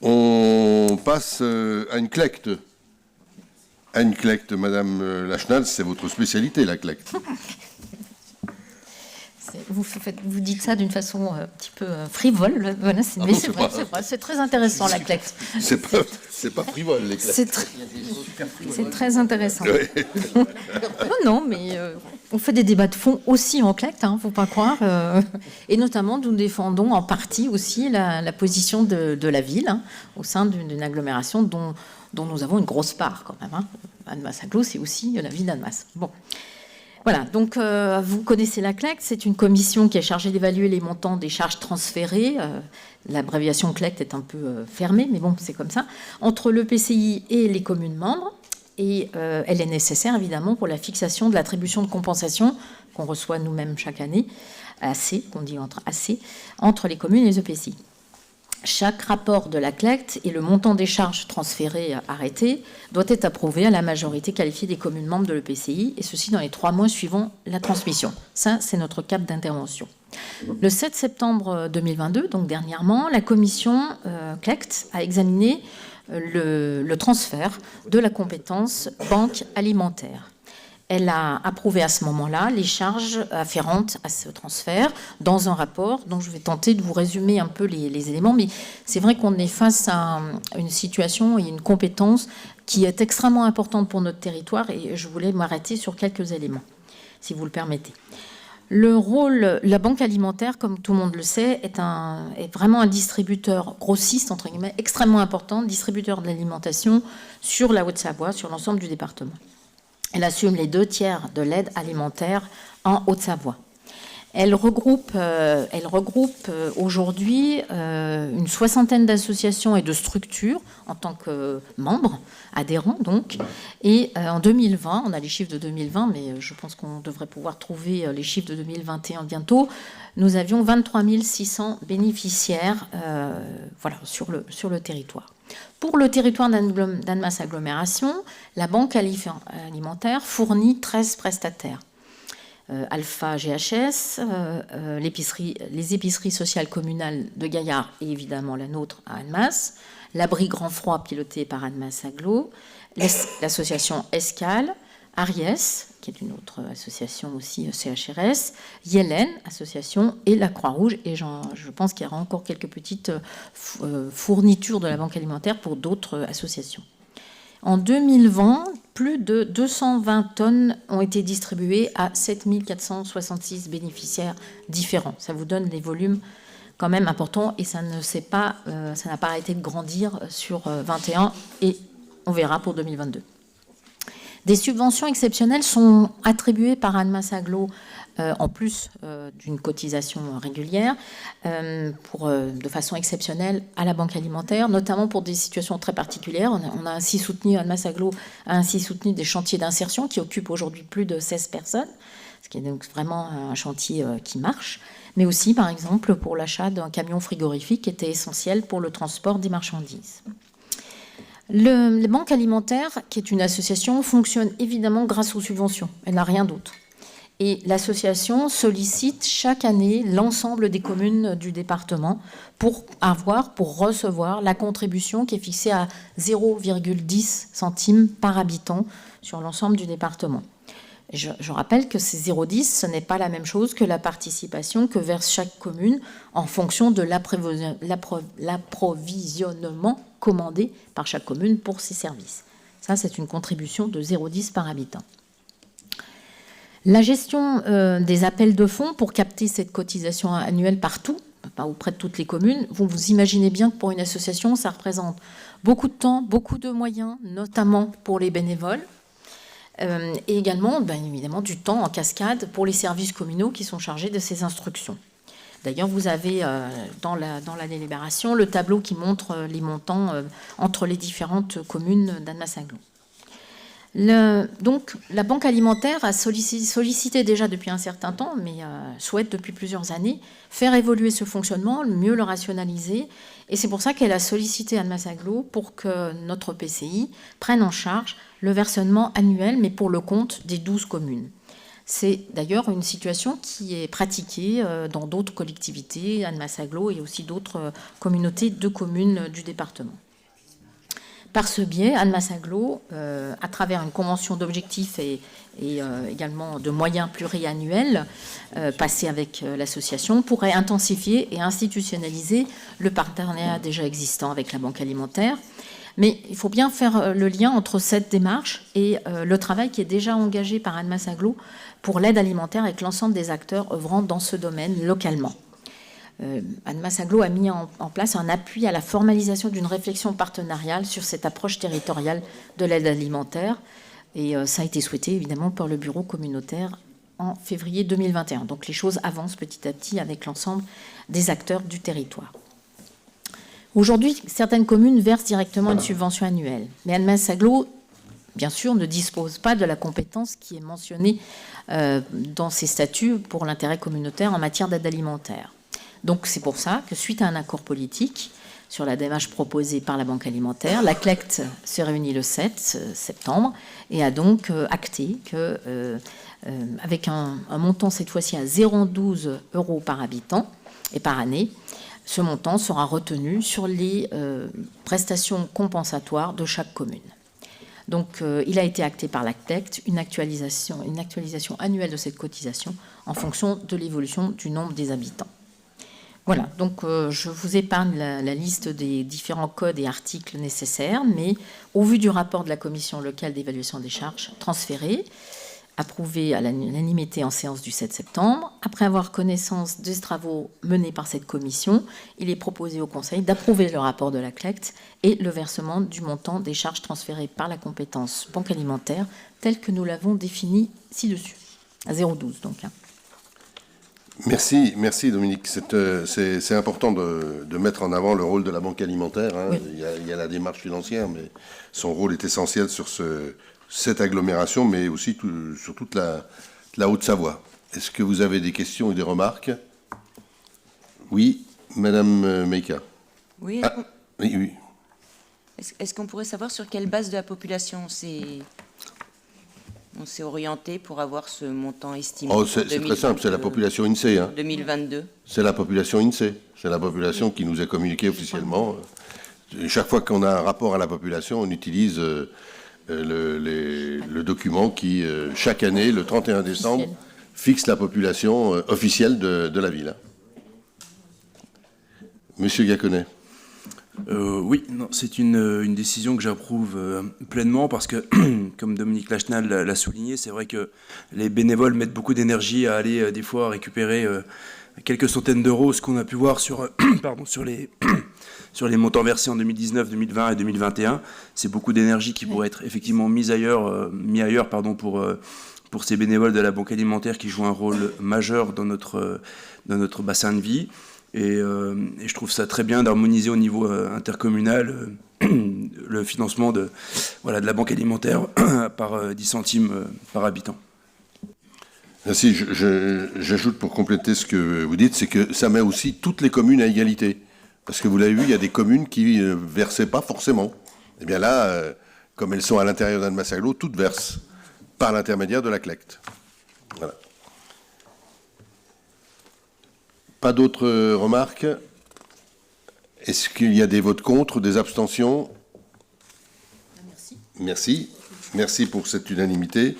On passe à une collecte. À une collecte, Madame Lachenal, c'est votre spécialité, la collecte. Vous dites ça d'une façon un petit peu frivole, voilà, mais c'est vrai, c'est très intéressant la collecte. C'est pas frivole, les collectes. C'est très intéressant. Ouais. Non, mais on fait des débats de fond aussi en collecte, hein, faut pas croire. Et notamment, nous défendons en partie aussi la position de la ville hein, au sein d'une agglomération dont nous avons une grosse part quand même. Hein. Annemasse-Agglo, c'est aussi la ville d'Annemasse. Bon. Voilà, donc vous connaissez la CLECT, c'est une commission qui est chargée d'évaluer les montants des charges transférées. L'abréviation CLECT est un peu fermée, mais bon, c'est comme ça, entre l'EPCI et les communes membres. Et elle est nécessaire, évidemment, pour la fixation de l'attribution de compensation qu'on reçoit nous-mêmes chaque année, qu'on dit entre les communes et les EPCI. Chaque rapport de la CLECT et le montant des charges transférées arrêtées doit être approuvé à la majorité qualifiée des communes membres de l'EPCI, et ceci dans les 3 mois suivant la transmission. Ça, c'est notre cap d'intervention. Le 7 septembre 2022, donc dernièrement, la commission CLECT a examiné le transfert de la compétence banque alimentaire. Elle a approuvé à ce moment-là les charges afférentes à ce transfert dans un rapport dont je vais tenter de vous résumer un peu les éléments. Mais c'est vrai qu'on est face à une situation et une compétence qui est extrêmement importante pour notre territoire et je voulais m'arrêter sur quelques éléments, si vous le permettez. Le rôle, la banque alimentaire, comme tout le monde le sait, est vraiment un distributeur grossiste, entre guillemets, extrêmement important, distributeur de l'alimentation sur la Haute-Savoie, sur l'ensemble du département. Elle assume les 2/3 de l'aide alimentaire en Haute-Savoie. Elle regroupe aujourd'hui une 60aine d'associations et de structures en tant que membres, adhérents donc. Et en 2020, on a les chiffres de 2020, mais je pense qu'on devrait pouvoir trouver les chiffres de 2021 bientôt. Nous avions 23 600 bénéficiaires sur le territoire. Pour le territoire d'Annemasse Agglomération, la banque alimentaire fournit 13 prestataires. Alpha GHS, les épiceries sociales communales de Gaillard et évidemment la nôtre à Annemasse, l'abri Grand Froid piloté par Annemasse Agglo, l'association Escale, Aries, qui est une autre association aussi CHRS, Yellen, association, et la Croix-Rouge. Et je pense qu'il y aura encore quelques petites fournitures de la banque alimentaire pour d'autres associations. En 2020, plus de 220 tonnes ont été distribuées à 7 466 bénéficiaires différents. Ça vous donne des volumes quand même importants et ça n'a pas arrêté de grandir sur 21 et on verra pour 2022. Des subventions exceptionnelles sont attribuées par Annemasse Agglo en plus d'une cotisation régulière de façon exceptionnelle à la banque alimentaire, notamment pour des situations très particulières. Annemasse Agglo a ainsi soutenu des chantiers d'insertion qui occupent aujourd'hui plus de 16 personnes, ce qui est donc vraiment un chantier qui marche, mais aussi par exemple pour l'achat d'un camion frigorifique qui était essentiel pour le transport des marchandises. La banque alimentaire, qui est une association, fonctionne évidemment grâce aux subventions. Elle n'a rien d'autre. Et l'association sollicite chaque année l'ensemble des communes du département pour recevoir la contribution qui est fixée à 0,10 centimes par habitant sur l'ensemble du département. Je rappelle que ces 0,10, ce n'est pas la même chose que la participation que verse chaque commune en fonction de l'approvisionnement commandé par chaque commune pour ses services. Ça, c'est une contribution de 0,10 par habitant. La gestion des appels de fonds pour capter cette cotisation annuelle partout, auprès de toutes les communes, vous imaginez bien que pour une association, ça représente beaucoup de temps, beaucoup de moyens, notamment pour les bénévoles, et également, bien évidemment, du temps en cascade pour les services communaux qui sont chargés de ces instructions. D'ailleurs, vous avez dans la délibération le tableau qui montre les montants entre les différentes communes d'Annemasse Agglo. Donc, la banque alimentaire a sollicité déjà depuis un certain temps, mais souhaite depuis plusieurs années faire évoluer ce fonctionnement, mieux le rationaliser. Et c'est pour ça qu'elle a sollicité Annemasse Agglo pour que notre PCI prenne en charge le versement annuel, mais pour le compte des 12 communes. C'est d'ailleurs une situation qui est pratiquée dans d'autres collectivités, Annemasse-Agglo et aussi d'autres communautés de communes du département. Par ce biais, Annemasse-Agglo, à travers une convention d'objectifs et également de moyens pluriannuels passés avec l'association, pourrait intensifier et institutionnaliser le partenariat déjà existant avec la Banque alimentaire. Mais il faut bien faire le lien entre cette démarche et le travail qui est déjà engagé par Annemasse-Agglo pour l'aide alimentaire avec l'ensemble des acteurs œuvrant dans ce domaine localement. Annemasse-Agglo a mis en place un appui à la formalisation d'une réflexion partenariale sur cette approche territoriale de l'aide alimentaire. Et ça a été souhaité évidemment par le bureau communautaire en février 2021. Donc les choses avancent petit à petit avec l'ensemble des acteurs du territoire. Aujourd'hui, certaines communes versent directement une subvention annuelle. Mais Annemasse-Agglo, bien sûr, ne dispose pas de la compétence qui est mentionnée dans ses statuts pour l'intérêt communautaire en matière d'aide alimentaire. Donc c'est pour ça que, suite à un accord politique sur la démarche proposée par la Banque alimentaire, la CLECT se réunit le 7 septembre et a donc acté que, avec un montant cette fois-ci à 0,12 € par habitant et par année, ce montant sera retenu sur les prestations compensatoires de chaque commune. Donc il a été acté par la CLECT une actualisation annuelle de cette cotisation en fonction de l'évolution du nombre des habitants. Voilà, donc je vous épargne la liste des différents codes et articles nécessaires, mais au vu du rapport de la commission locale d'évaluation des charges transférées, approuvé à l'unanimité en séance du 7 septembre, après avoir connaissance des travaux menés par cette commission, il est proposé au Conseil d'approuver le rapport de la CLECT et le versement du montant des charges transférées par la compétence banque alimentaire, tel que nous l'avons défini ci-dessus, à 0,12 donc. Merci Dominique. C'est important de mettre en avant le rôle de la Banque alimentaire. Hein. Oui. Il y a la démarche financière, mais son rôle est essentiel sur cette agglomération, mais aussi sur toute la Haute-Savoie. Est-ce que vous avez des questions et des remarques? Oui, Madame Meika. Oui, Oui. est-ce qu'on pourrait savoir sur quelle base de la population on s'est orienté pour avoir ce montant estimé? C'est très simple, c'est la population INSEE. Hein. 2022. C'est la population INSEE. C'est la population qui nous est communiquée officiellement. Chaque fois qu'on a un rapport à la population, on utilise le document qui, chaque année, le 31 décembre, fixe la population officielle de la ville. Monsieur Gaconnet. Oui, c'est une décision que j'approuve pleinement parce que, comme Dominique Lachenal l'a souligné, c'est vrai que les bénévoles mettent beaucoup d'énergie à aller des fois récupérer quelques centaines d'euros, ce qu'on a pu voir sur les montants versés en 2019, 2020 et 2021. C'est beaucoup d'énergie qui pourrait être effectivement mis ailleurs pour ces bénévoles de la Banque alimentaire qui jouent un rôle majeur dans notre bassin de vie. Et je trouve ça très bien d'harmoniser au niveau intercommunal le financement de la Banque alimentaire par 10 centimes par habitant. Merci. J'ajoute pour compléter ce que vous dites, c'est que ça met aussi toutes les communes à égalité. Parce que vous l'avez vu, il y a des communes qui ne versaient pas forcément. Et bien là, comme elles sont à l'intérieur d'Annemasse-Agglo, toutes versent par l'intermédiaire de la CLECT. Voilà. Pas d'autres remarques? Est-ce qu'il y a des votes contre, des abstentions? Merci. Merci pour cette unanimité.